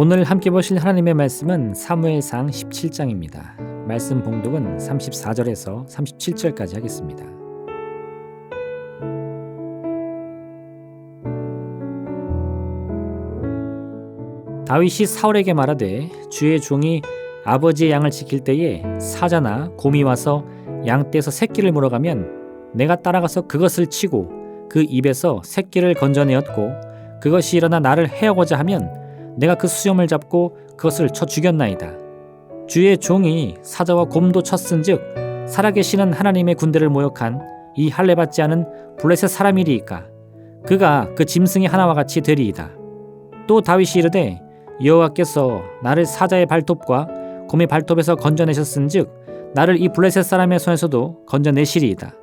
오늘 함께 보실 하나님의 말씀은 사무엘상 17장입니다. 말씀 봉독은 34절에서 37절까지 하겠습니다. 다윗이 사울에게 말하되 주의 종이 아버지의 양을 지킬 때에 사자나 곰이 와서 양떼에서 새끼를 물어가면 내가 따라가서 그것을 치고 그 입에서 새끼를 건져내었고 그것이 일어나 나를 해하고자 하면 내가 그 수염을 잡고 그것을 쳐 죽였나이다. 주의 종이 사자와 곰도 쳤은즉 살아계시는 하나님의 군대를 모욕한 이 할례받지 않은 블레셋 사람이리이까 그가 그 짐승의 하나와 같이 되리이다. 또 다윗이 이르되 여호와께서 나를 사자의 발톱과 곰의 발톱에서 건져내셨은즉 나를 이 블레셋 사람의 손에서도 건져내시리이다.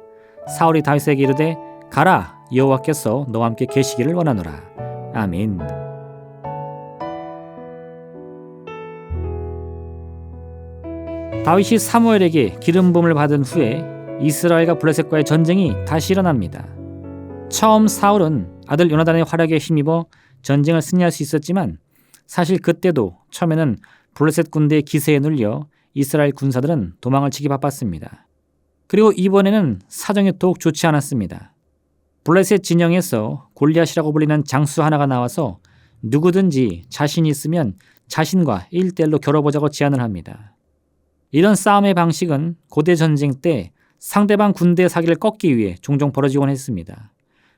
사울이 다윗에게 이르되 가라, 여호와께서 너와 함께 계시기를 원하노라. 아멘. 다윗이 사무엘에게 기름 부음을 받은 후에 이스라엘과 블레셋과의 전쟁이 다시 일어납니다. 처음 사울은 아들 요나단의 활약에 힘입어 전쟁을 승리할 수 있었지만 사실 그때도 처음에는 블레셋 군대의 기세에 눌려 이스라엘 군사들은 도망을 치기 바빴습니다. 그리고 이번에는 사정이 더욱 좋지 않았습니다. 블레셋 진영에서 골리앗이라고 불리는 장수 하나가 나와서 누구든지 자신이 있으면 자신과 1대1로 겨뤄보자고 제안을 합니다. 이런 싸움의 방식은 고대 전쟁 때 상대방 군대의 사기를 꺾기 위해 종종 벌어지곤 했습니다.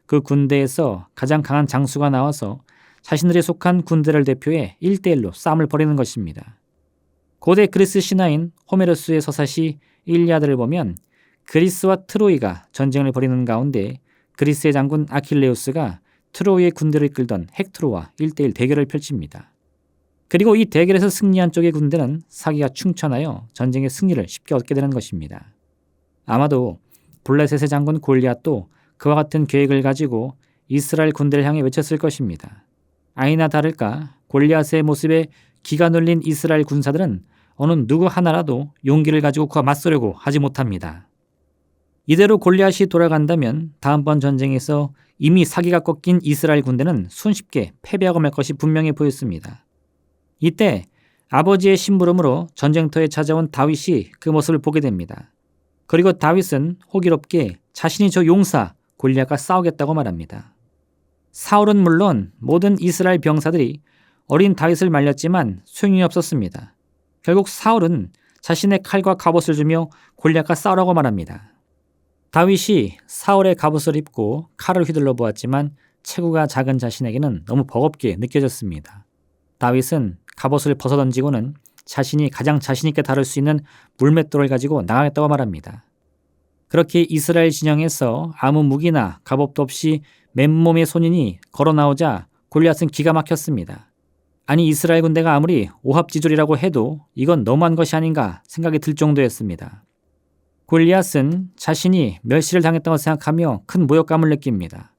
그 군대에서 가장 강한 장수가 나와서 자신들이 속한 군대를 대표해 1대1로 싸움을 벌이는 것입니다. 고대 그리스 신화인 호메로스의 서사시 일리아드를 보면 그리스와 트로이가 전쟁을 벌이는 가운데 그리스의 장군 아킬레우스가 트로이의 군대를 이끌던 헥토르와 1대1 대결을 펼칩니다. 그리고 이 대결에서 승리한 쪽의 군대는 사기가 충천하여 전쟁의 승리를 쉽게 얻게 되는 것입니다. 아마도 블레셋의 장군 골리앗도 그와 같은 계획을 가지고 이스라엘 군대를 향해 외쳤을 것입니다. 아니나 다를까 골리앗의 모습에 기가 눌린 이스라엘 군사들은 어느 누구 하나라도 용기를 가지고 그와 맞서려고 하지 못합니다. 이대로 골리앗이 돌아간다면 다음번 전쟁에서 이미 사기가 꺾인 이스라엘 군대는 손쉽게 패배하고 말 것이 분명해 보였습니다. 이때 아버지의 심부름으로 전쟁터에 찾아온 다윗이 그 모습을 보게 됩니다. 그리고 다윗은 호기롭게 자신이 저 용사 골리앗과 싸우겠다고 말합니다. 사울은 물론 모든 이스라엘 병사들이 어린 다윗을 말렸지만 소용이 없었습니다. 결국 사울은 자신의 칼과 갑옷을 주며 골리앗과 싸우라고 말합니다. 다윗이 사울의 갑옷을 입고 칼을 휘둘러 보았지만 체구가 작은 자신에게는 너무 버겁게 느껴졌습니다. 다윗은 갑옷을 벗어던지고는 자신이 가장 자신있게 다룰 수 있는 물맷돌을 가지고 나가겠다고 말합니다. 그렇게 이스라엘 진영에서 아무 무기나 갑옷도 없이 맨몸의 소년이 걸어 나오자 골리앗은 기가 막혔습니다. 아니 이스라엘 군대가 아무리 오합지졸이라고 해도 이건 너무한 것이 아닌가 생각이 들 정도였습니다. 골리앗은 자신이 멸시를 당했다고 생각하며 큰 모욕감을 느낍니다.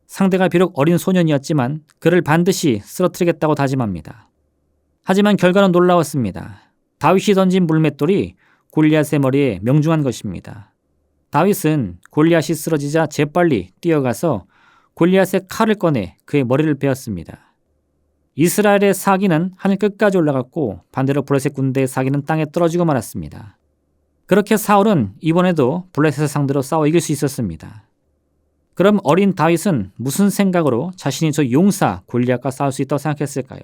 상대가 비록 어린 소년이었지만 그를 반드시 쓰러뜨리겠다고 다짐합니다. 하지만 결과는 놀라웠습니다. 다윗이 던진 물맷돌이 골리앗의 머리에 명중한 것입니다. 다윗은 골리앗이 쓰러지자 재빨리 뛰어가서 골리앗의 칼을 꺼내 그의 머리를 베었습니다. 이스라엘의 사기는 하늘 끝까지 올라갔고 반대로 블레셋 군대의 사기는 땅에 떨어지고 말았습니다. 그렇게 사울은 이번에도 블레셋을 상대로 싸워 이길 수 있었습니다. 그럼 어린 다윗은 무슨 생각으로 자신이 저 용사 골리앗과 싸울 수 있다고 생각했을까요?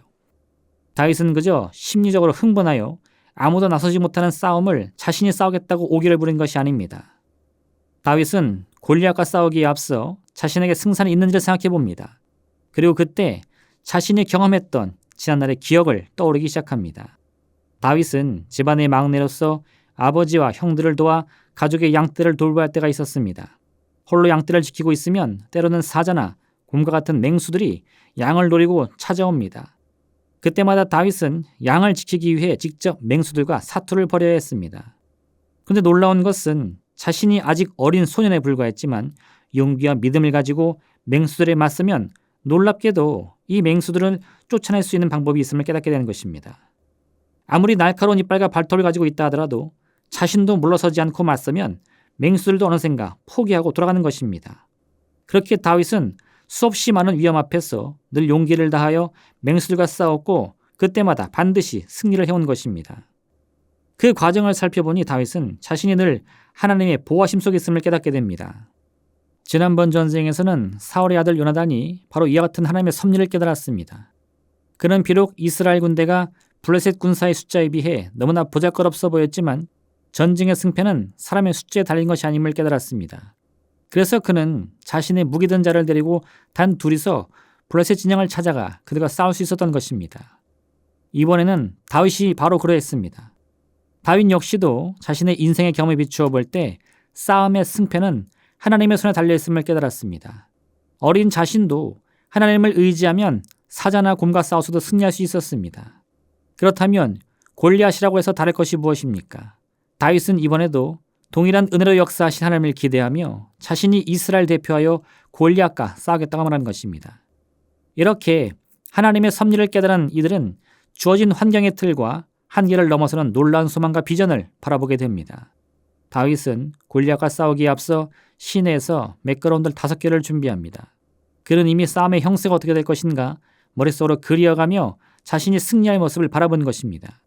다윗은 그저 심리적으로 흥분하여 아무도 나서지 못하는 싸움을 자신이 싸우겠다고 오기를 부린 것이 아닙니다. 다윗은 골리앗과 싸우기에 앞서 자신에게 승산이 있는지를 생각해 봅니다. 그리고 그때 자신이 경험했던 지난날의 기억을 떠오르기 시작합니다. 다윗은 집안의 막내로서 아버지와 형들을 도와 가족의 양떼를 돌봐야 할 때가 있었습니다. 홀로 양떼를 지키고 있으면 때로는 사자나 곰과 같은 맹수들이 양을 노리고 찾아옵니다. 그때마다 다윗은 양을 지키기 위해 직접 맹수들과 사투를 벌여야 했습니다. 그런데 놀라운 것은 자신이 아직 어린 소년에 불과했지만 용기와 믿음을 가지고 맹수들에 맞서면 놀랍게도 이 맹수들을 쫓아낼 수 있는 방법이 있음을 깨닫게 되는 것입니다. 아무리 날카로운 이빨과 발톱을 가지고 있다 하더라도 자신도 물러서지 않고 맞서면 맹수들도 어느샌가 포기하고 돌아가는 것입니다. 그렇게 다윗은 수없이 많은 위험 앞에서 늘 용기를 다하여 맹수들과 싸웠고 그때마다 반드시 승리를 해온 것입니다. 그 과정을 살펴보니 다윗은 자신이 늘 하나님의 보호하심 속에 있음을 깨닫게 됩니다. 지난번 전쟁에서는 사울의 아들 요나단이 바로 이와 같은 하나님의 섭리를 깨달았습니다. 그는 비록 이스라엘 군대가 블레셋 군사의 숫자에 비해 너무나 보잘것없어 보였지만 전쟁의 승패는 사람의 숫자에 달린 것이 아님을 깨달았습니다. 그래서 그는 자신의 무기든 자를 데리고 단 둘이서 블레셋 진영을 찾아가 그들과 싸울 수 있었던 것입니다. 이번에는 다윗이 바로 그러했습니다. 다윗 역시도 자신의 인생의 경험에 비추어 볼 때 싸움의 승패는 하나님의 손에 달려있음을 깨달았습니다. 어린 자신도 하나님을 의지하면 사자나 곰과 싸워서도 승리할 수 있었습니다. 그렇다면 골리앗이라고 해서 다를 것이 무엇입니까? 다윗은 이번에도 동일한 은혜로 역사하신 하나님을 기대하며 자신이 이스라엘 대표하여 골리앗과 싸우겠다고 말하는 것입니다. 이렇게 하나님의 섭리를 깨달은 이들은 주어진 환경의 틀과 한계를 넘어서는 놀라운 소망과 비전을 바라보게 됩니다. 다윗은 골리앗과 싸우기에 앞서 시내에서 매끄러운 돌 5개를 준비합니다. 그는 이미 싸움의 형세가 어떻게 될 것인가 머릿속으로 그리어가며 자신이 승리할 모습을 바라본 것입니다.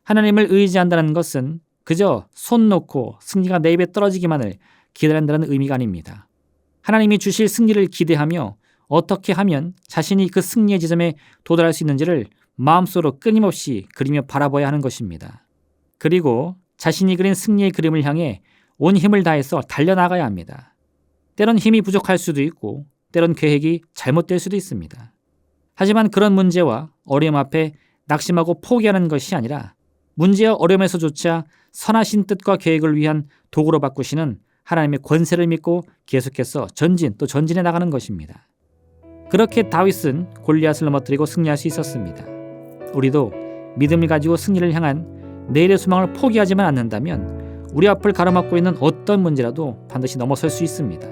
하나님을 의지한다는 것은 그저 손 놓고 승리가 내 입에 떨어지기만을 기다린다는 의미가 아닙니다. 하나님이 주실 승리를 기대하며 어떻게 하면 자신이 그 승리의 지점에 도달할 수 있는지를 마음속으로 끊임없이 그리며 바라봐야 하는 것입니다. 그리고 자신이 그린 승리의 그림을 향해 온 힘을 다해서 달려나가야 합니다. 때론 힘이 부족할 수도 있고 때론 계획이 잘못될 수도 있습니다. 하지만 그런 문제와 어려움 앞에 낙심하고 포기하는 것이 아니라 문제와 어려움에서조차 선하신 뜻과 계획을 위한 도구로 바꾸시는 하나님의 권세를 믿고 계속해서 또 전진해 나가는 것입니다. 그렇게 다윗은 골리앗을 넘어뜨리고 승리할 수 있었습니다. 우리도 믿음을 가지고 승리를 향한 내일의 소망을 포기하지만 않는다면 우리 앞을 가로막고 있는 어떤 문제라도 반드시 넘어설 수 있습니다.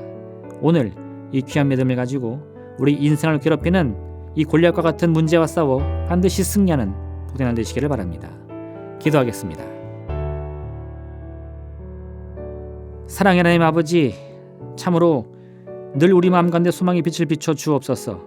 오늘 이 귀한 믿음을 가지고 우리 인생을 괴롭히는 이 골리앗과 같은 문제와 싸워 반드시 승리하는 복된 날 되시기를 바랍니다. 기도하겠습니다. 사랑의 하나님 아버지, 참으로 늘 우리 마음 가운데 소망의 빛을 비춰 주옵소서.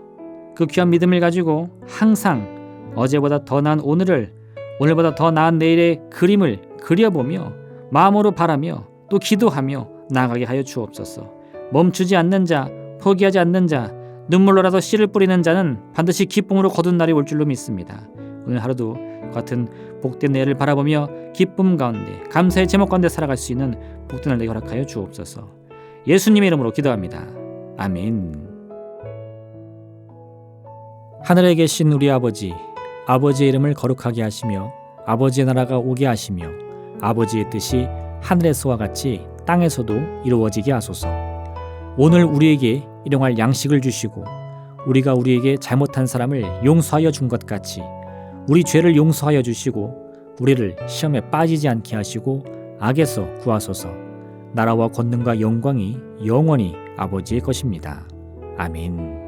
그 귀한 믿음을 가지고 항상 어제보다 더 나은 오늘을, 오늘보다 더 나은 내일의 그림을 그려보며 마음으로 바라며 또 기도하며 나아가게 하여 주옵소서. 멈추지 않는 자, 포기하지 않는 자, 눈물로라도 씨를 뿌리는 자는 반드시 기쁨으로 거둔 날이 올 줄로 믿습니다. 오늘 하루도 같은 복된 내일을 바라보며 기쁨 가운데 감사의 제목 가운데 살아갈 수 있는 복된 날 되게 허락하여 주옵소서. 예수님의 이름으로 기도합니다. 아멘. 하늘에 계신 우리 아버지, 아버지의 이름을 거룩하게 하시며 아버지의 나라가 오게 하시며 아버지의 뜻이 하늘에서와 같이 땅에서도 이루어지게 하소서. 오늘 우리에게 일용할 양식을 주시고 우리가 우리에게 잘못한 사람을 용서하여 준 것 같이 우리 죄를 용서하여 주시고 우리를 시험에 빠지지 않게 하시고 악에서 구하소서. 나라와 권능과 영광이 영원히 아버지의 것입니다. 아멘.